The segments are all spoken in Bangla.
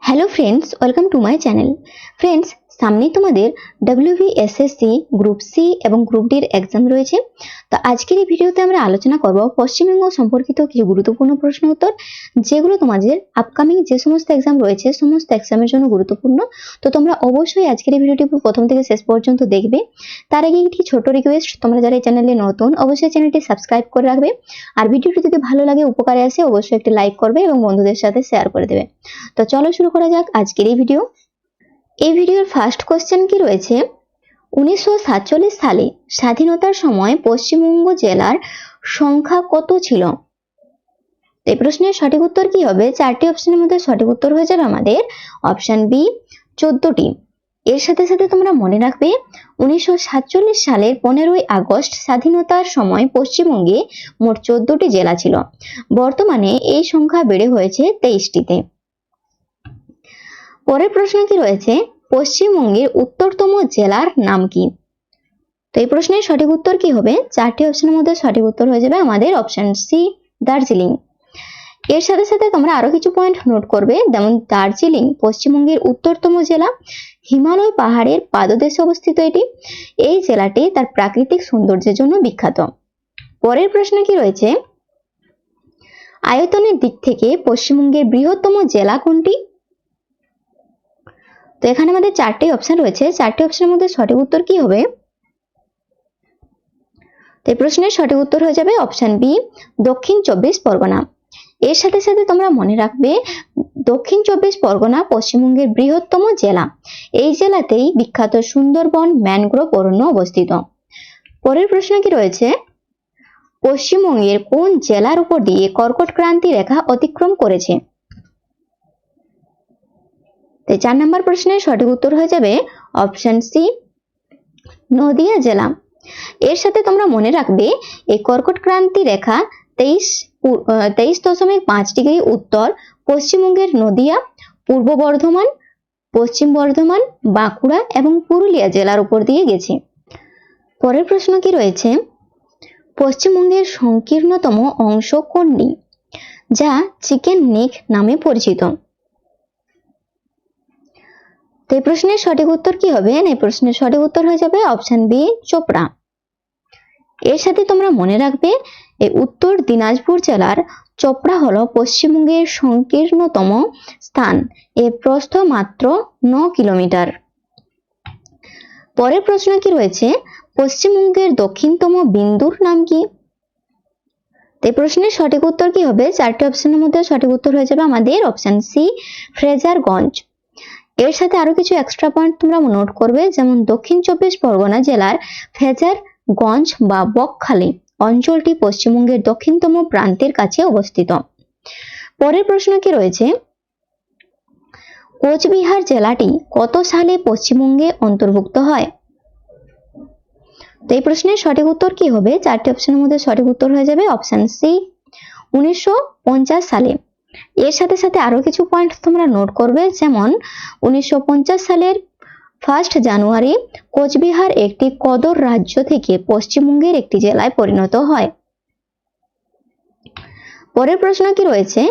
Hello friends, welcome to my channel. Friends, সামনেই তোমাদের WBSSC গ্রুপ সি এবং গ্রুপ ডির এক্সাম রয়েছে। তো আজকের এই ভিডিওতে আমরা আলোচনা করব পশ্চিমবঙ্গ সম্পর্কিত কিছু গুরুত্বপূর্ণ প্রশ্ন উত্তর, যেগুলো তোমাদের আপকামিং যে সমস্ত এক্সাম রয়েছে সমস্ত এক্সামের জন্য গুরুত্বপূর্ণ। তো তোমরা অবশ্যই আজকের এই ভিডিওটি প্রথম থেকে শেষ পর্যন্ত দেখবে। তার আগে একটি ছোট রিকোয়েস্ট, তোমরা যারা এই চ্যানেলে নতুন অবশ্যই চ্যানেলটি সাবস্ক্রাইব করে রাখবে। আর ভিডিওটি যদি ভালো লাগে, উপকারে আসে, অবশ্যই একটি লাইক করবে এবং বন্ধুদের সাথে শেয়ার করে দেবে। তো চলো শুরু করা যাক আজকের এই ভিডিও। এই ভিডিওর ফার্স্ট কোশ্চেন কি রয়েছে, 1947 সালে স্বাধীনতার সময় পশ্চিমবঙ্গ জেলার সংখ্যা কত ছিল? এই প্রশ্নের সঠিক উত্তর কি হবে? চারটি অপশনের মধ্যে সঠিক উত্তর হয়ে যাবে আমাদের অপশন বি, 14টি। এর সাথে সাথে তোমরা মনে রাখবে 1947 সালের 15ই আগস্ট স্বাধীনতার সময় পশ্চিমবঙ্গে মোট 14টি জেলা ছিল। বর্তমানে এই সংখ্যা বেড়ে হয়েছে 23টিতে। পরের প্রশ্ন কি রয়েছে, পশ্চিমবঙ্গের উত্তরতম জেলার নাম কি? তো এই প্রশ্নের সঠিক উত্তর কি হবে? চারটি অপশনের মধ্যে সঠিক উত্তর হয়ে যাবে আমাদের অপশন সি, দার্জিলিং। এর সাথে সাথে তোমরা আরো কিছু পয়েন্ট নোট করবে, যেমন দার্জিলিং পশ্চিমবঙ্গের উত্তরতম জেলা, হিমালয় পাহাড়ের পাদদেশে অবস্থিত এটি। এই জেলাটি তার প্রাকৃতিক সৌন্দর্যের জন্য বিখ্যাত। পরের প্রশ্ন কি রয়েছে, আয়তনের দিক থেকে পশ্চিমবঙ্গের বৃহত্তম জেলা কোনটি? তো এখানে আমাদের চারটি অপশন রয়েছে, চারটি অপশনের মধ্যে সঠিক উত্তর কি হবে? তো এই প্রশ্নের সঠিক উত্তর হয়ে যাবে অপশন বি, দক্ষিণ 24 পরগনা। এর সাথে সাথে তোমরা মনে রাখবে দক্ষিণ 24 পরগনা পশ্চিমবঙ্গের বৃহত্তম জেলা। এই জেলাতেই বিখ্যাত সুন্দরবন ম্যানগ্রোভ অরণ্য অবস্থিত। পরের প্রশ্ন কি রয়েছে, পশ্চিমবঙ্গের কোন জেলার উপর দিয়ে কর্কট ক্রান্তি রেখা অতিক্রম করেছে? 4 নম্বর প্রশ্নের সঠিক উত্তর হয়ে যাবে অপশন সি, নদিয়া জেলা। এর সাথে তোমরা মনে রাখবে এই কর্কট ক্রান্তি রেখা 23.5 ডিগ্রি উত্তর পশ্চিমবঙ্গের নদিয়া, পূর্ব বর্ধমান, পশ্চিম বর্ধমান, বাঁকুড়া এবং পুরুলিয়া জেলার উপর দিয়ে গেছে। পরের প্রশ্ন কি রয়েছে, পশ্চিমবঙ্গের সংকীর্ণতম অংশ কোনটি, যা চিকেন নেক নামে পরিচিত? তো এই প্রশ্নের সঠিক উত্তর কি হবে? এই প্রশ্নের সঠিক উত্তর হয়ে যাবে অপশন বি, চোপড়া। এর সাথে তোমরা মনে রাখবে এই উত্তর দিনাজপুর জেলার চোপড়া হলো পশ্চিমবঙ্গের সংকীর্ণতম স্থান। এর প্রস্থ মাত্র 9 কিলোমিটার। পরের প্রশ্ন কি রয়েছে, পশ্চিমবঙ্গের দক্ষিণতম বিন্দুর নাম কি? এই প্রশ্নের সঠিক উত্তর কি হবে? চারটি অপশনের মধ্যে সঠিক উত্তর হয়ে যাবে আমাদের অপশন সি, ফ্রেজারগঞ্জ। এর সাথে আরো কিছু এক্সট্রা পয়েন্ট তোমরা নোট করবে, যেমন দক্ষিণ 24 পরগনা জেলার ফ্রেজারগঞ্জ বা বকখালি অঞ্চলটি পশ্চিমবঙ্গের দক্ষিণতম প্রান্তের কাছে অবস্থিত। পরের প্রশ্ন কি রয়েছে, কোচবিহার জেলাটি কত সালে পশ্চিমবঙ্গে অন্তর্ভুক্ত হয়? তো এই প্রশ্নের সঠিক উত্তর কি হবে? চারটি অপশনের মধ্যে সঠিক উত্তর হয়ে যাবে অপশন সি, 1950 সালে। এর সাথে সাথে আরো কিছু পয়েন্ট তোমরা নোট করবে, যেমন 1950 সালের 1 জানুয়ারি কোচবিহার একটি কদর রাজ্য থেকে পশ্চিমবঙ্গের একটি জেলায় পরিণত হয়। পরের প্রশ্ন কি রয়েছে,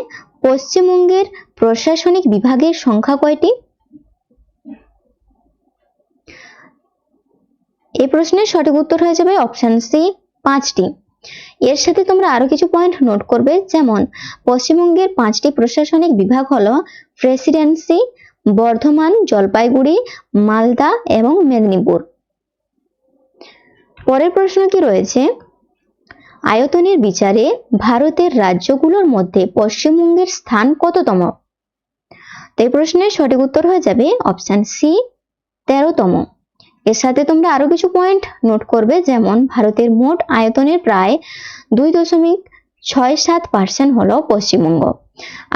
পশ্চিমবঙ্গের প্রশাসনিক বিভাগের সংখ্যা কয়টি? এই প্রশ্নের সঠিক উত্তর হয়ে যাবে অপশন সি, 5টি। এর সাথে তোমরা আরো কিছু পয়েন্ট নোট করবে, যেমন পশ্চিমবঙ্গের 5টি প্রশাসনিক বিভাগ হলো প্রেসিডেন্সি, বর্ধমান, জলপাইগুড়ি, মালদা এবং মেদিনীপুর। পরের প্রশ্ন কি রয়েছে, আয়তনের বিচারে ভারতের রাজ্যগুলোর মধ্যে পশ্চিমবঙ্গের স্থান কততম? এই প্রশ্নের সঠিক উত্তর হয়ে যাবে অপশন সি, 13তম। এর সাথে তোমরা আরো কিছু পয়েন্ট নোট করবে, যেমন ভারতের মোট আয়তনের প্রায় 2.67% হলো পশ্চিমবঙ্গ।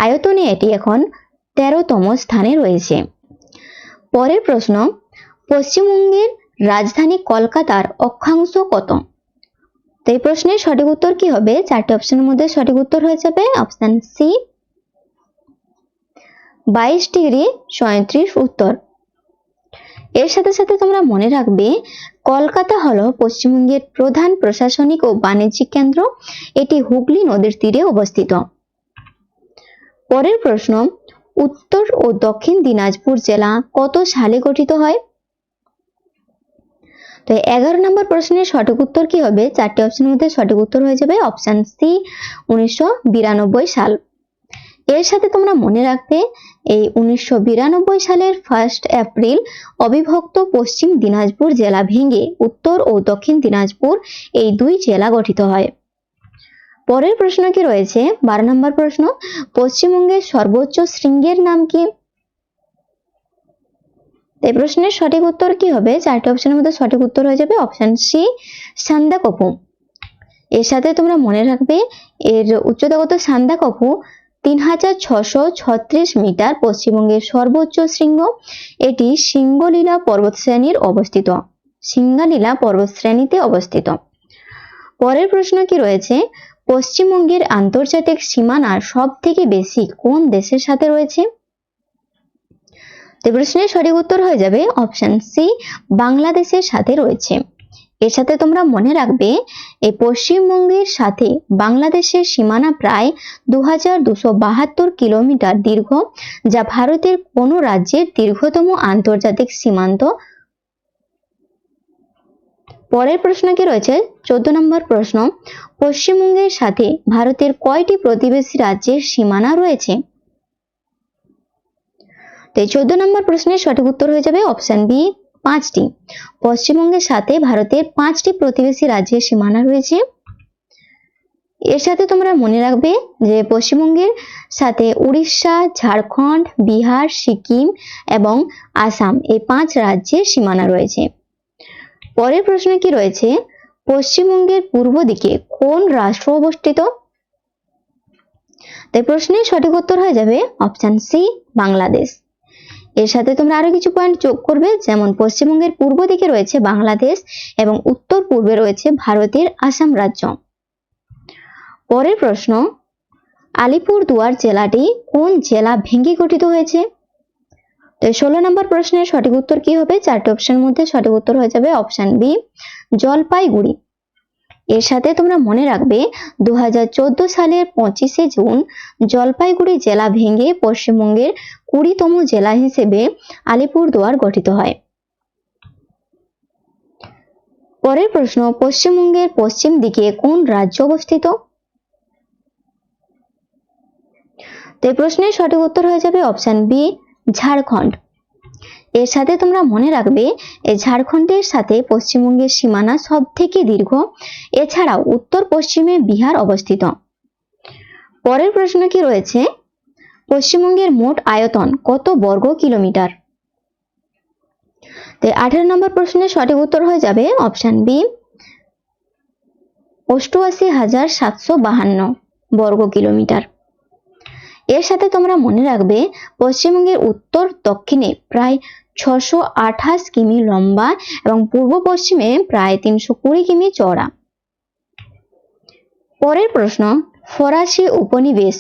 আয়তনে এটি এখন 13তম স্থানে রয়েছে। পরের প্রশ্ন, পশ্চিমবঙ্গের রাজধানী কলকাতার অক্ষাংশ কত? তো এই প্রশ্নের সঠিক উত্তর কি হবে? চারটি অপশনের মধ্যে সঠিক উত্তর হয়ে যাবে অপশন সি, 22.37 উত্তর। এর সাথে সাথে তোমরা মনে রাখবে কলকাতা হলো পশ্চিমবঙ্গের প্রধান প্রশাসনিক ও বাণিজ্যিক কেন্দ্র। এটি হুগলি নদীর তীরে অবস্থিত। পরের প্রশ্ন, উত্তর ও দক্ষিণ দিনাজপুর জেলা কত সালে গঠিত হয়? তো 11 নম্বর প্রশ্নের সঠিক উত্তর কি হবে? চারটি অপশনের মধ্যে সঠিক উত্তর হয়ে যাবে অপশন সি 1992 সাল। এর সাথে তোমরা মনে রাখবে এই 1992 সালের 1 এপ্রিল অবিভক্ত পশ্চিম দিনাজপুর জেলা ভেঙে উত্তর ও দক্ষিণ দিনাজপুর এই দুই জেলা গঠিত হয়। পরের প্রশ্ন কি রয়েছে? 12 নম্বর প্রশ্ন, পশ্চিমবঙ্গের সর্বোচ্চ শৃঙ্গের নাম কি? এই প্রশ্নের সঠিক উত্তর কি হবে? চারটি অপশনের মধ্যে সঠিক উত্তর হয়ে যাবে অপশন সি সান্দাকফু। এর সাথে তোমরা মনে রাখবে এর উচ্চতা কত? সান্দাকফু 3636 মিটার, পশ্চিমবঙ্গের সর্বোচ্চ শৃঙ্গ। এটি সিঙ্গলীলা পর্বতশ্রেণীর অবস্থিত, সিঙ্গালীলা পর্বতশ্রেণীতে অবস্থিত। পরের প্রশ্ন কি রয়েছে? পশ্চিমবঙ্গের আন্তর্জাতিক সীমানা সব থেকে বেশি কোন দেশের সাথে রয়েছে? এই প্রশ্নের সঠিক উত্তর হয়ে যাবে অপশন সি বাংলাদেশের সাথে রয়েছে। এর সাথে তোমরা মনে রাখবে এই পশ্চিমবঙ্গের সাথে বাংলাদেশের সীমানা প্রায় 2272 কিলোমিটার দীর্ঘ, যা ভারতের কোন রাজ্যের দীর্ঘতম আন্তর্জাতিক সীমান্ত? পরের প্রশ্ন কি রয়েছে? 14 নম্বর প্রশ্ন, পশ্চিমবঙ্গের সাথে ভারতের কয়টি প্রতিবেশী রাজ্যের সীমানা রয়েছে? তো 14 নম্বর প্রশ্নের সঠিক উত্তর হয়ে যাবে অপশন বি 5টি। পশ্চিমবঙ্গের সাথে ভারতের 5টি প্রতিবেশী রাজ্যের সীমানা রয়েছে। এর সাথে তোমরা মনে রাখবে যে পশ্চিমবঙ্গের সাথে উড়িষ্যা, ঝাড়খণ্ড, বিহার, সিকিম এবং আসাম এই 5 রাজ্যের সীমানা রয়েছে। পরের প্রশ্ন কি রয়েছে? পশ্চিমবঙ্গের পূর্ব দিকে কোন রাষ্ট্র অবস্থিত? তাই প্রশ্নের সঠিক উত্তর হয়ে যাবে অপশন সি বাংলাদেশ। এর সাথে তোমরা আরো কিছু পয়েন্ট যোগ করবে, যেমন পশ্চিমবঙ্গের পূর্ব দিকে রয়েছে বাংলাদেশ এবং উত্তর পূর্বে রয়েছে ভারতের আসাম রাজ্য। পরের প্রশ্ন, আলিপুরদুয়ার জেলাটি কোন জেলা ভেঙে গঠিত হয়েছে? তো 16 নম্বর প্রশ্নের সঠিক উত্তর কি হবে? চারটি অপশনের মধ্যে সঠিক উত্তর হয়ে যাবে অপশন বি জলপাইগুড়ি। এর সাথে তোমরা মনে রাখবে 2014 সালের 25শে জুন জলপাইগুড়ি জেলা ভেঙে পশ্চিমবঙ্গের 20তম জেলা হিসেবে আলিপুরদুয়ার গঠিত হয়। পরের প্রশ্ন, পশ্চিমবঙ্গের পশ্চিম দিকে কোন রাজ্য অবস্থিত? তো এই প্রশ্নের সঠিক উত্তর হয়ে যাবে অপশন বি ঝাড়খণ্ড। এর সাথে তোমরা মনে রাখবে এই ঝাড়খণ্ডের সাথে পশ্চিমবঙ্গের সীমানা সব থেকে দীর্ঘ, এছাড়াও উত্তর পশ্চিমে বিহার অবস্থিত। পরের প্রশ্ন কি রয়েছে? পশ্চিমবঙ্গের মোট আয়তন কত বর্গ কিলোমিটার? তো 18 নম্বর প্রশ্নের সঠিক উত্তর হয়ে যাবে অপশন বি 88,752 বর্গ কিলোমিটার। এর সাথে তোমরা মনে রাখবে পশ্চিমবঙ্গের উত্তর দক্ষিণে প্রায় 628 কিমি লম্বা এবং পূর্ব পশ্চিমে প্রায় 320 কিমি চওড়া। পরের প্রশ্ন, ফরাসি উপনিবেশ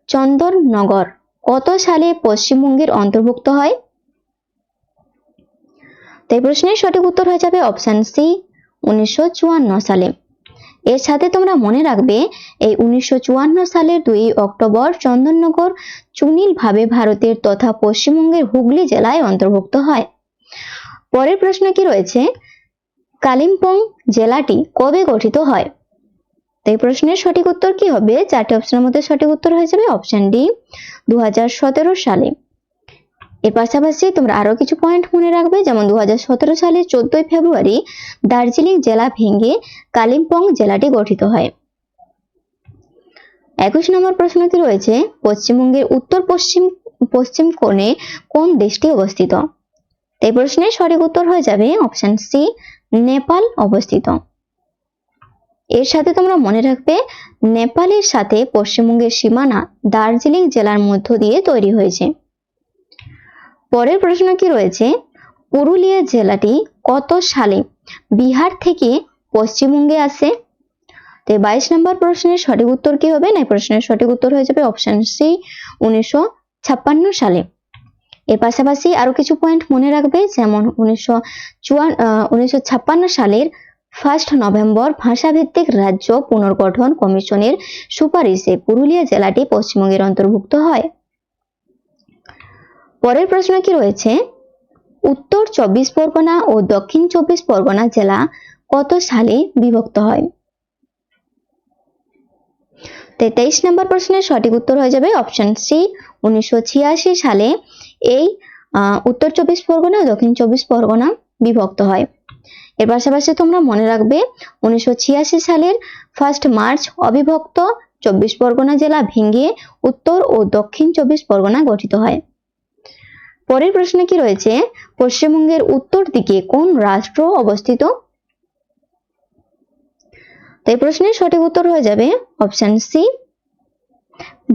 চন্দননগর কত সালে পশ্চিমবঙ্গের অন্তর্ভুক্ত হয়? তাই প্রশ্নের সঠিক উত্তর হয়ে যাবে অপশন সি 1954 সালে। এর সাথে তোমরা মনে রাখবে এই 1954 সালের 2 অক্টোবর চন্দননগর চুনিলভাবে ভারতের তথা পশ্চিমবঙ্গের হুগলি জেলায় অন্তর্ভুক্ত হয়। পরের প্রশ্ন কি রয়েছে? কালিম্পং জেলাটি কবে গঠিত হয়? এই প্রশ্নের সঠিক উত্তর কি হবে? চারটি অপশনের মধ্যে সঠিক উত্তর হয়ে যাবে অপশন ডি 2017 সালে। এর পাশাপাশি তোমরা আরো কিছু পয়েন্ট মনে রাখবে, যেমন 2017 সালের 14 ফেব্রুয়ারি দার্জিলিং জেলা ভেঙে কালিম্পং জেলাটি গঠিত হয়। 21 নম্বর প্রশ্ন কি রয়েছে? পশ্চিমবঙ্গের উত্তর পশ্চিম কোণে কোন দেশটি অবস্থিত? এই প্রশ্নের সঠিক উত্তর হয়ে যাবে অপশন সি নেপাল অবস্থিত। এর সাথে তোমরা মনে রাখবে নেপালের সাথে পশ্চিমবঙ্গের সীমানা দার্জিলিং জেলার মধ্য দিয়ে তৈরি হয়েছে। পরের প্রশ্ন কি রয়েছে? পুরুলিয়া জেলাটি কত সালে বিহার থেকে পশ্চিমবঙ্গে আসে? তো 22 নম্বর প্রশ্নের সঠিক উত্তর কি হবে? না প্রশ্নের সঠিক উত্তর হয়ে যাবে অপশন সি 1956 সালে। এর পাশাপাশি আরো কিছু পয়েন্ট মনে রাখবে, যেমন 1956 সালের 1 নভেম্বর ভাষাভিত্তিক রাজ্য পুনর্গঠন কমিশনের সুপারিশে পুরুলিয়া জেলাটি পশ্চিমবঙ্গের অন্তর্ভুক্ত হয়। পরের প্রশ্ন কি রয়েছে, উত্তর 24 পরগনা ও দক্ষিণ 24 পরগনা জেলা কত সালে বিভক্ত হয়? 23 নম্বর প্রশ্নের সঠিক উত্তর হয়ে যাবে অপশন সি, 1986 সালে এই উত্তর 24 পরগনা ও দক্ষিণ 24 পরগনা বিভক্ত হয়। এর পাশাপাশি তোমরা মনে রাখবে 1986 সালের 1 মার্চ অবিভক্ত 24 পরগনা জেলা ভেঙে উত্তর ও দক্ষিণ 24 পরগনা গঠিত হয়। পরের প্রশ্নে কি রয়েছে, পশ্চিমবঙ্গের উত্তর দিকে কোন রাষ্ট্র অবস্থিত? এই প্রশ্নের সঠিক উত্তর হয়ে যাবে অপশন সি,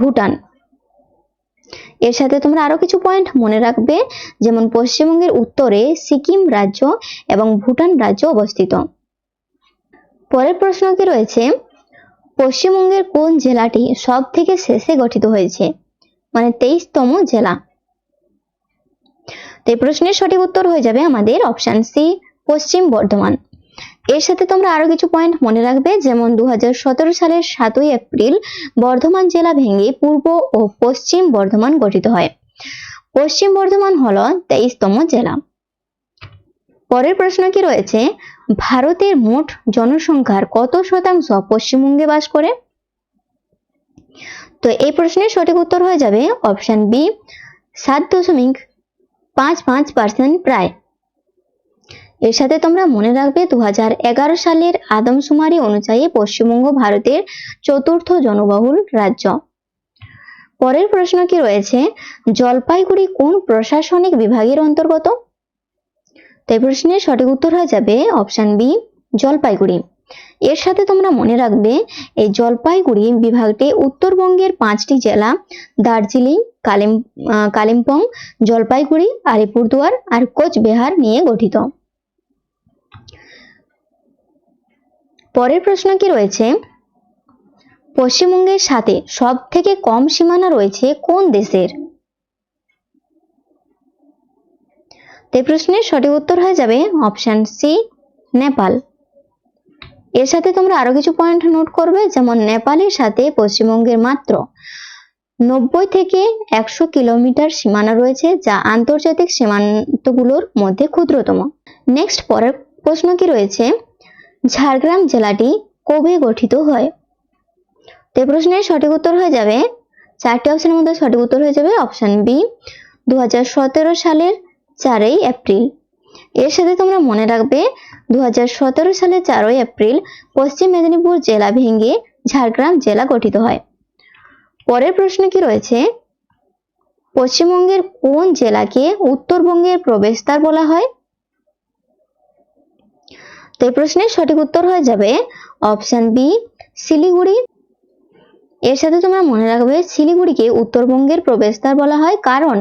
ভুটান। এর সাথে তোমরা আরো কিছু পয়েন্ট মনে রাখবে, যেমন পশ্চিমবঙ্গের উত্তরে সিকিম রাজ্য এবং ভুটান রাজ্য অবস্থিত। পরের প্রশ্ন কি রয়েছে, পশ্চিমবঙ্গের কোন জেলাটি সব থেকে শেষে গঠিত হয়েছে, মানে 23তম জেলা? এই প্রশ্নের সঠিক উত্তর হয়ে যাবে আমাদের অপশন সি, পশ্চিম বর্ধমান। এর সাথে তোমরা আরো কিছু পয়েন্ট মনে রাখবে, যেমন 2017 সালের 7ই এপ্রিল বর্ধমান জেলা ভেঙে পূর্ব ও পশ্চিম বর্ধমান গঠিত হয়। পশ্চিম বর্ধমান হলো 23তম জেলা। পরের প্রশ্ন কি রয়েছে, ভারতের মোট জনসংখ্যার কত শতাংশ পশ্চিমবঙ্গে বাস করে? তো এই প্রশ্নের সঠিক উত্তর হয়ে যাবে অপশন বি, 7.55% প্রায়। এর সাথে তোমরা মনে রাখবে 2011 সালের আদমশুমারি অনুযায়ী পশ্চিমবঙ্গ ভারতের 4র্থ জনবহুল রাজ্য। পরের প্রশ্ন কি রয়েছে, জলপাইগুড়ি কোন প্রশাসনিক বিভাগের অন্তর্গত? তাই প্রশ্নের সঠিক উত্তর হয়ে যাবে অপশন বি, জলপাইগুড়ি। এর সাথে তোমরা মনে রাখবে এই জলপাইগুড়ি বিভাগটি উত্তরবঙ্গের 5টি জেলা দার্জিলিং, কালিম্পং, জলপাইগুড়ি, আলিপুরদুয়ার আর কোচবিহার নিয়ে গঠিত। পরের প্রশ্ন কি রয়েছে, পশ্চিমবঙ্গের সাথে সব থেকে কম সীমানা রয়েছে কোন দেশের? এই প্রশ্নের সঠিক উত্তর হয়ে যাবে অপশন সি, নেপাল। এর সাথে তোমরা আরো কিছু পয়েন্ট নোট করবে, যেমন নেপালের সাথে পশ্চিমবঙ্গের মাত্র 90 থেকে 100 কিলোমিটার সীমানা রয়েছে, যা আন্তর্জাতিক সীমান্তগুলোর মধ্যে ক্ষুদ্রতম। নেক্সট পরের প্রশ্ন কি রয়েছে, ঝাড়গ্রাম জেলাটি কবে গঠিত হয়? এই প্রশ্নের সঠিক উত্তর হয়ে যাবে, 4টি অপশনের মধ্যে সঠিক উত্তর হয়ে যাবে অপশন বি, 2017 সালের 4ই এপ্রিল। এর সাথে তোমরা মনে রাখবে 2017 সালের 4ই এপ্রিল পশ্চিম মেদিনীপুর জেলা ভেঙে ঝাড়গ্রাম জেলা গঠিত হয়। পরের প্রশ্ন কি রয়েছে, পশ্চিমবঙ্গের কোন জেলাকে উত্তরবঙ্গের প্রবেশদ্বার বলা হয়? তো এই প্রশ্নের সঠিক উত্তর হয়ে যাবে অপশন বি, শিলিগুড়ি। এর সাথে তোমরা মনে রাখবে শিলিগুড়িকে উত্তরবঙ্গের প্রবেশদ্বার বলা হয়, কারণ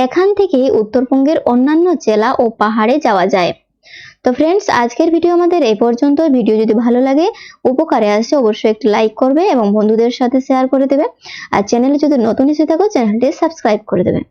এখান থেকে উত্তরবঙ্গের অন্যান্য জেলা ও পাহাড়ে যাওয়া যায়। তো ফ্রেন্ডস, আজকের ভিডিও আমাদের এই পর্যন্ত। ভিডিও যদি ভালো লাগে, উপকারে আসে, অবশ্যই একটি লাইক করবে এবং বন্ধুদের সাথে শেয়ার করে দেবে। আর চ্যানেলে যদি নতুন এসে থাকো, চ্যানেলটি সাবস্ক্রাইব করে দেবে।